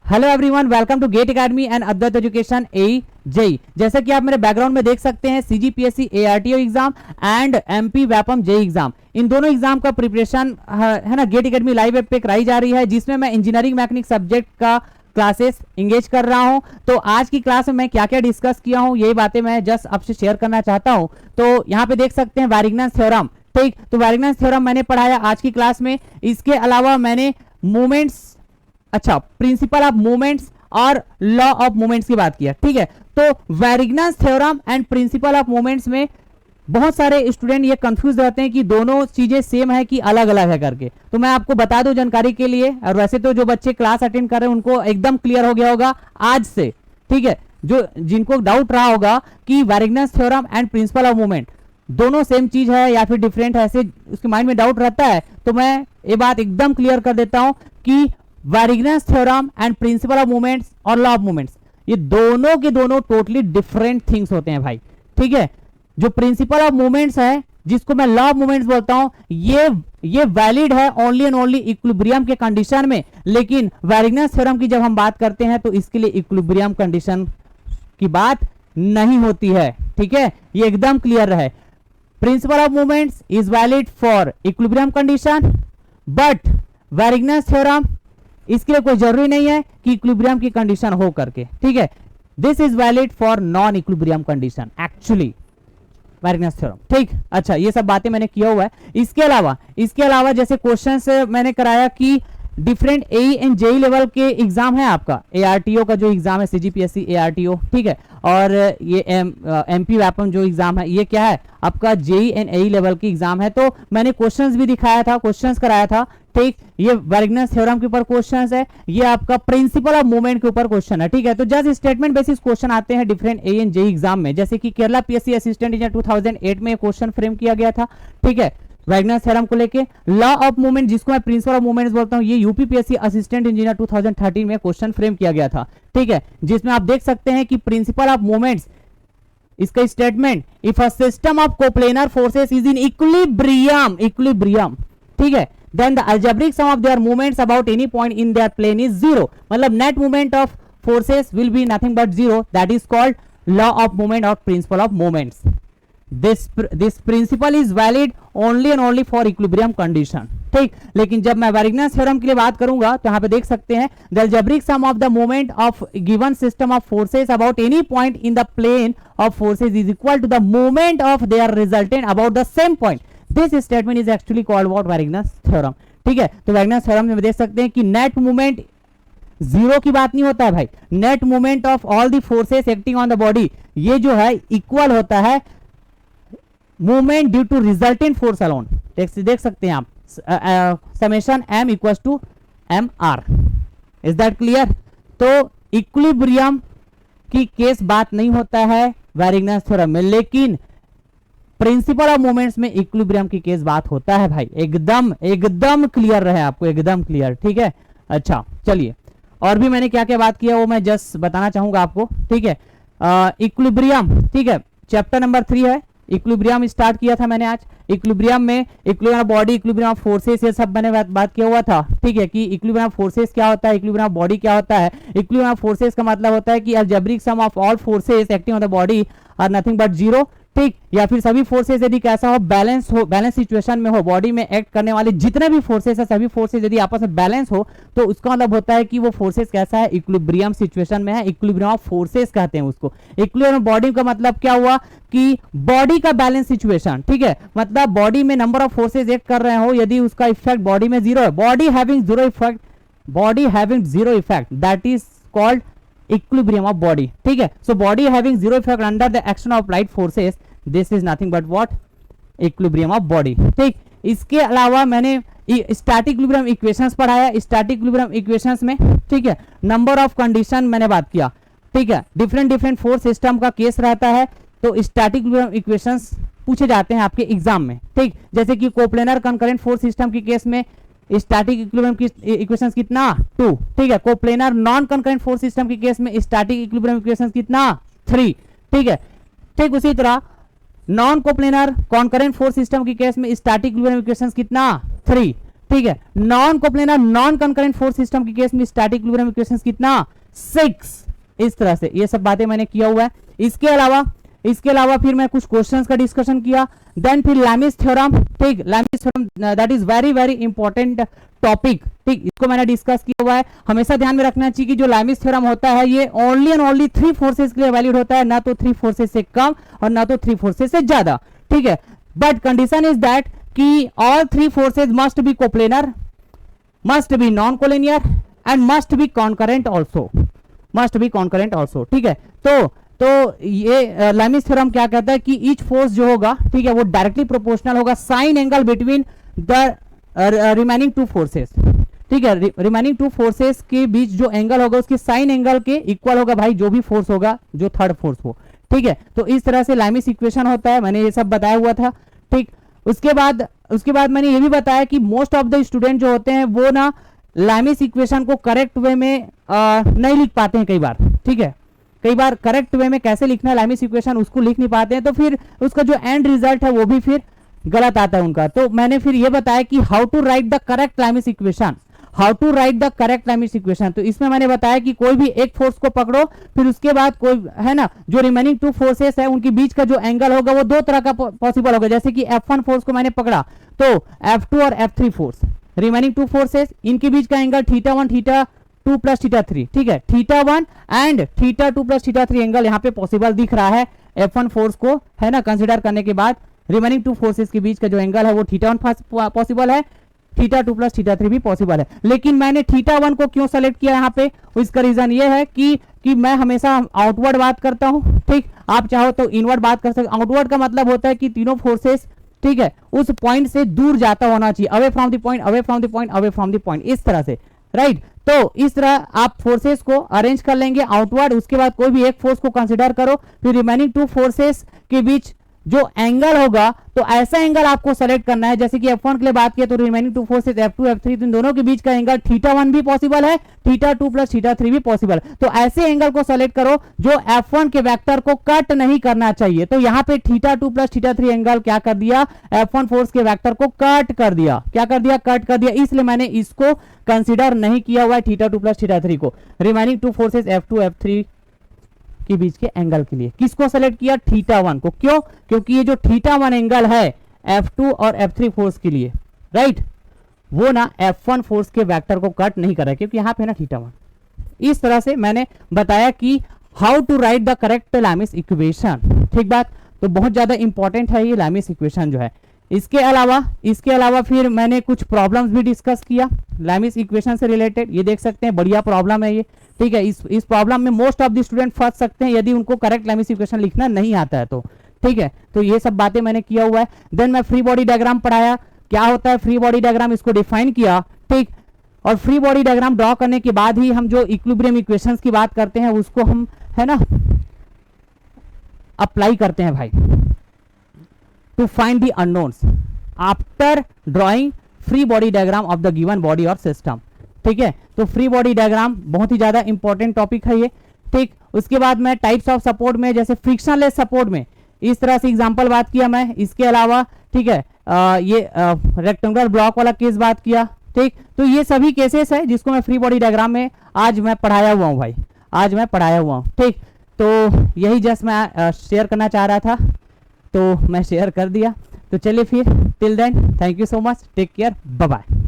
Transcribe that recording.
Hello everyone, welcome to GATE academy and Advait education A JE. जैसा कि आप मेरे बैकग्राउंड में देख सकते हैं, CGPSC ARTO exam and MP Vyapam JE exam, इन दोनों एग्जाम का प्रिपरेशन है ना गेट एकेडमी लाइव ऐप पे कराई जा रही है, जिसमें मैं इंजीनियरिंग मैकेनिक सब्जेक्ट का क्लासेस इंगेज कर रहा हूं। तो आज की क्लास में मैं क्या क्या डिस्कस किया हूं, यही बातें मैं जस्ट आपसे शेयर करना चाहता हूं। तो यहाँ पे देख सकते हैं वैरिग्नस थ्योरम, ठीक। तो वैरिग्नस थ्योरम मैंने पढ़ाया आज की क्लास में। इसके अलावा मैंने मूवमेंट्स, अच्छा, प्रिंसिपल ऑफ मूवमेंट्स और लॉ ऑफ मूवमेंट्स की बात किया, ठीक है। तो Varignon's theorem and principle of movements में बहुत सारे स्टूडेंट ये कंफ्यूज रहते हैं कि दोनों चीजें सेम है कि अलग अलग है करके। तो मैं आपको बता दूं जानकारी के लिए, और वैसे तो जो बच्चे क्लास अटेंड कर रहे हैं उनको एकदम क्लियर हो गया होगा आज से, ठीक है। जो जिनको डाउट रहा होगा कि Varignon's theorem and principle of movement दोनों सेम चीज है या फिर डिफरेंट है, ऐसे उसके माइंड में डाउट रहता है, तो मैं ये बात एकदम क्लियर कर देता हूं कि Varignon's theorem and principle of movements और लॉ ऑफ मूवमेंट्स ये दोनों के दोनों टोटली डिफरेंट थिंग्स होते हैं भाई, ठीक है। जो प्रिंसिपल ऑफ मूवमेंट्स है, जिसको मैं लॉ ऑफ मूवमेंट्स बोलता हूं, ये वैलिड है ओनली एंड ओनली इक्विलिब्रियम के कंडीशन में। लेकिन वैरिग्नस थ्योरम की जब हम बात करते हैं तो इसके लिए इक्विलिब्रियम कंडीशन की बात नहीं होती है, ठीक है। ये एकदम क्लियर है। Principle of movements is valid for equilibrium condition, but Varignon's theorem इसके लिए कोई जरूरी नहीं है कि इक्विलिब्रियम की कंडीशन हो करके, ठीक है। This is valid for non equilibrium condition actually, Varignon's theorem, ठीक। अच्छा, ये सब बातें मैंने किया हुआ है। इसके अलावा जैसे क्वेश्चंस मैंने कराया कि different AE and JE level के एग्जाम है, आपका एआरटीओ का जो एग्जाम है, सीजीपीएससी एआरटीओ, ठीक है। और ये एमपी व्यापम जो एग्जाम है, ये क्या है आपका जेई एंड एई लेवल की एग्जाम है। तो मैंने क्वेश्चंस भी दिखाया था, क्वेश्चंस कराया था, ठीक। ये वैरिग्नस थ्योरम के ऊपर क्वेश्चंस है, ये आपका प्रिंसिपल ऑफ मूवमेंट के ऊपर क्वेश्चन है, ठीक है। तो जस्ट स्टेटमेंट बेसिस क्वेश्चन आते हैं different A and JE exam में, जैसे कि केरला पीएससी असिस्टेंट इंजीनियर 2008 में क्वेश्चन फ्रेम किया गया था, ठीक है, वैरिग्नस थ्योरम को लेके। लॉ ऑफ मूवमेंट, जिसको मैं प्रिंसिपल ऑफ मूवमेंट्स बोलता हूं, ये यूपीपीएससी असिस्टेंट इंजीनियर 2013 में क्वेश्चन फ्रेम किया गया था, ठीक है। जिसमें आप देख सकते हैं कि प्रिंसिपल ऑफ मूवमेंट्स, इसका statement, if a system of coplanar forces is in equilibrium, ठीक है, then the algebraic sum of their movements about any point in their plane is zero. मतलब net movement of forces will be nothing but zero. That is called law of movement or principle of movements. This principle is valid only and only for equilibrium condition, ठीक। लेकिन जब मैं वैरिग्नस theorem के लिए बात करूंगा तो यहाँ पे देख सकते हैं the algebraic sum of the moment of given system of forces about any point in the plane of forces is equal to the moment of their resultant about the same point. This statement is actually called what? Varignon's theorem, ठीक है। तो Varignon's theorem में देख सकते हैं कि net movement zero की बात नहीं होता है भाई, net movement of all the forces acting on the body, ये जो है इक्वल होता है movement due to resultant force alone. देख सकते हैं आप, summation m equals to mr। Is that clear? तो इक्विलिब्रियम की केस बात नहीं होता है वैरिग्नस थ्योरम में, लेकिन प्रिंसिपल ऑफ मूवमेंट्स में इक्विलिब्रियम की केस बात होता है भाई। एकदम क्लियर रहे आपको, एकदम क्लियर, ठीक है। अच्छा, चलिए, और भी मैंने क्या क्या बात किया वो मैं जस्ट बताना चाहूंगा आपको, ठीक है। इक्विलिब्रियम, ठीक है, चैप्टर नंबर 3 है, इक्विलिब्रियम स्टार्ट किया था मैंने आज। इक्विलिब्रियम में equilibrium of body, equilibrium of forces, ये सब मैंने बात किया हुआ था, ठीक है, कि इक्विलिब्रियम ऑफ फोर्सेस क्या होता है, इक्विलिब्रियम ऑफ बॉडी क्या होता है। इक्विलिब्रियम ऑफ फोर्सेस का मतलब होता है कि algebraic sum of all forces acting on the body are nothing but zero, ठीक। या फिर सभी फोर्सेस यदि कैसा हो, बैलेंस सिचुएशन में हो, बॉडी में एक्ट करने वाले जितने भी फोर्सेस है, सभी फोर्सेस यदि आपस में बैलेंस हो, तो उसका मतलब होता है कि वो फोर्सेस कैसा है, इक्विलिब्रियम सिचुएशन में है। इक्विलिब्रियम ऑफ फोर्सेस कहते हैं उसको। इक्विलिब्रियम बॉडी का मतलब क्या हुआ कि बॉडी का बैलेंस सिचुएशन, ठीक है, मतलब बॉडी में नंबर ऑफ फोर्सेस एक्ट कर रहे हो, यदि उसका इफेक्ट बॉडी में जीरो है, body having zero effect, that is called equilibrium of body, ठीक है। So body having zero effect under the action of light forces, this is nothing but what? Equilibrium of body, ठीक। इसके अलावा मैंने static equilibrium equations पढ़ाया। Static equilibrium equations में, ठीक है, नंबर ऑफ कंडीशन मैंने बात किया, ठीक है, डिफरेंट फोर्स सिस्टम का केस रहता है, तो स्टैटिक इक्विलिब्रियम इक्वेशंस पूछे जाते हैं आपके एग्जाम में, ठीक। जैसे कि कोप्लेनर कंकरेंट फोर्स सिस्टम के केस में स्टैटिक इक्विलिब्रियम की इक्वेशंस कितना? 2, ठीक है। Coplanar non concurrent force system के केस में स्टैटिक इक्विलिब्रियम इक्वेशंस कितना? 3, ठीक है। ठीक उसी तरह non coplanar concurrent force system के केस में स्टैटिक इक्विलिब्रियम इक्वेशंस कितना? 3, ठीक है। Non coplanar non concurrent force system के केस में स्टैटिक इक्विलिब्रियम इक्वेशंस कितना 6। इस तरह से ये सब बातें मैंने किया हुआ है। इसके अलावा फिर मैं कुछ क्वेश्चंस का डिस्कशन किया। देन फिर लैमिस थ्योरम, ठीक, Lami's theorem that is very very important topic, ठीक, इसको मैंने डिस्कस किया हुआ है। हमेशा ध्यान में रखना चाहिए कि जो लैमिस थ्योरम होता है ये ओनली एंड ओनली 3 फोर्सेस के लिए वैलिड होता है, ना तो 3 फोर्सेस से कम और ना तो 3 फोर्सेस से ज्यादा, ठीक है। बट कंडीशन इज दैट कि all 3 forces must be coplanar, must be non collinear and must be concurrent also, ठीक है। तो ये लैमिस थ्योरम क्या कहता है कि ईच फोर्स जो होगा, ठीक है, वो डायरेक्टली प्रोपोर्शनल होगा sign angle between the remaining 2 forces, ठीक है। रिमेनिंग 2 फोर्सेस के बीच जो एंगल होगा उसके साइन एंगल के इक्वल होगा भाई जो भी फोर्स होगा, जो थर्ड फोर्स हो, ठीक है। तो इस तरह से लैमिस इक्वेशन होता है, मैंने ये सब बताया हुआ था, ठीक। उसके बाद मैंने ये भी बताया कि मोस्ट ऑफ द स्टूडेंट जो होते हैं वो ना लैमिस इक्वेशन को करेक्ट वे में नहीं लिख पाते हैं कई बार, ठीक है। कई बार करेक्ट वे में कैसे लिखना है लैमिस इक्वेशन उसको लिख नहीं पाते हैं, तो फिर उसका जो एंड रिजल्ट है वो भी फिर गलत आता है उनका। तो मैंने फिर ये बताया कि how to write the correct Lami's equation, तो इसमें मैंने बताया कि कोई भी एक फोर्स को पकड़ो, फिर उसके बाद कोई है ना जो रिमेनिंग 2 फोर्सेस है उनके बीच का जो एंगल होगा वो 2 तरह का पॉसिबल होगा। जैसे कि F1 फोर्स को मैंने पकड़ा तो F2 और F3 फोर्स, रिमेनिंग 2 फोर्सेस, इनके बीच का एंगल θ1 θ2 प्लस θ3, ठीक है। θ1 एंड θ2 प्लस θ3 एंगल यहाँ पे पॉसिबल दिख रहा है F1 फोर्स को, है ना, कंसिडर करने के बाद रिमेनिंग 2 फोर्सेस के बीच का जो एंगल है वो θ1 पॉसिबल है, θ2 प्लस θ3 भी पॉसिबल है। लेकिन मैंने θ1 को क्यों सेलेक्ट किया यहाँ पे, इसका रीजन ये है कि मैं हमेशा आउटवर्ड बात करता हूँ, ठीक। आप चाहो तो इनवर्ड बात कर सकते। आउटवर्ड का मतलब होता है कि तीनों फोर्सेस, ठीक है, उस पॉइंट से दूर जाता होना चाहिए, away from the point, away from the point, away from the point, इस तरह से, राइट। तो इस तरह आप फोर्सेस को अरेंज कर लेंगे आउटवर्ड। उसके बाद कोई भी एक फोर्स को कंसिडर करो, फिर रिमेनिंग 2 फोर्सेस के बीच जो एंगल होगा तो ऐसा एंगल आपको सेलेक्ट करना है, जैसे कि F1 के लिए बात किया तो रिमेनिंग 2 फोर्सेस F2 F3, तो इन दोनों के बीच का एंगल θ1 भी पॉसिबल है, θ2 प्लस θ3 भी पॉसिबल। तो ऐसे एंगल को सेलेक्ट करो जो F1 के वेक्टर को कट नहीं करना चाहिए। तो यहाँ पे θ2 प्लस θ3 एंगल क्या कर दिया, F1 फोर्स के वेक्टर को कट कर दिया, क्या कर दिया, कट कर दिया। इसलिए मैंने इसको कंसिडर नहीं किया हुआ है θ2 प्लस θ3 को, रिमेनिंग 2 फोर्सेस F2 F3 के बीच के एंगल के लिए। किसको सेलेक्ट किया, θ1 को। क्यों, क्योंकि ये जो θ1 एंगल है F2 और F3 फोर्स के लिए, राइट, वो ना F1 फोर्स के वेक्टर को कट नहीं कर रहा है, क्योंकि यहाँ पे ना θ1। इस तरह से मैंने बताया कि how to write the correct Lami's equation, ठीक बात। तो बहुत ज्यादा इंपॉर्टेंट है ये लैमिस इक्वेशन जो है। इसके अलावा फिर मैंने कुछ प्रॉब्लम्स भी डिस्कस किया लैमिस इक्वेशन से रिलेटेड। ये देख सकते हैं, बढ़िया प्रॉब्लम है ये, ठीक है। इस प्रॉब्लम में मोस्ट ऑफ द स्टूडेंट फंस सकते हैं यदि उनको करेक्ट लैमिस इक्वेशन लिखना नहीं आता है तो, ठीक है। तो ये सब बातें मैंने किया हुआ है। देन मैं फ्री बॉडी डायग्राम पढ़ाया, क्या होता है फ्री बॉडी डायग्राम, इसको डिफाइन किया, ठीक। और फ्री बॉडी डायग्राम ड्रॉ करने के बाद ही हम जो इक्विलिब्रियम इक्वेशंस की बात करते हैं उसको हम, है ना, अप्लाई करते हैं भाई, to find the unknowns after drawing free body diagram of the given body और सिस्टम, ठीक है। तो फ्री बॉडी डायग्राम बहुत ही ज्यादा इंपॉर्टेंट टॉपिक है ये, ठीक। उसके बाद मैं टाइप्स ऑफ सपोर्ट में, जैसे फ्रिक्शनलेस सपोर्ट में इस तरह से एग्जांपल बात किया मैं। इसके अलावा, ठीक है, ये रेक्टेंगुलर ब्लॉक वाला केस बात किया, ठीक। तो ये सभी केसेस है जिसको मैं फ्री बॉडी डायग्राम में आज मैं पढ़ाया हुआ हूँ भाई, आज मैं पढ़ाया हुआ हूँ, ठीक। तो यही जस्ट मैं शेयर करना चाह रहा था, तो मैं शेयर कर दिया। तो चलिए फिर, till then, thank you so much, take care, bye bye.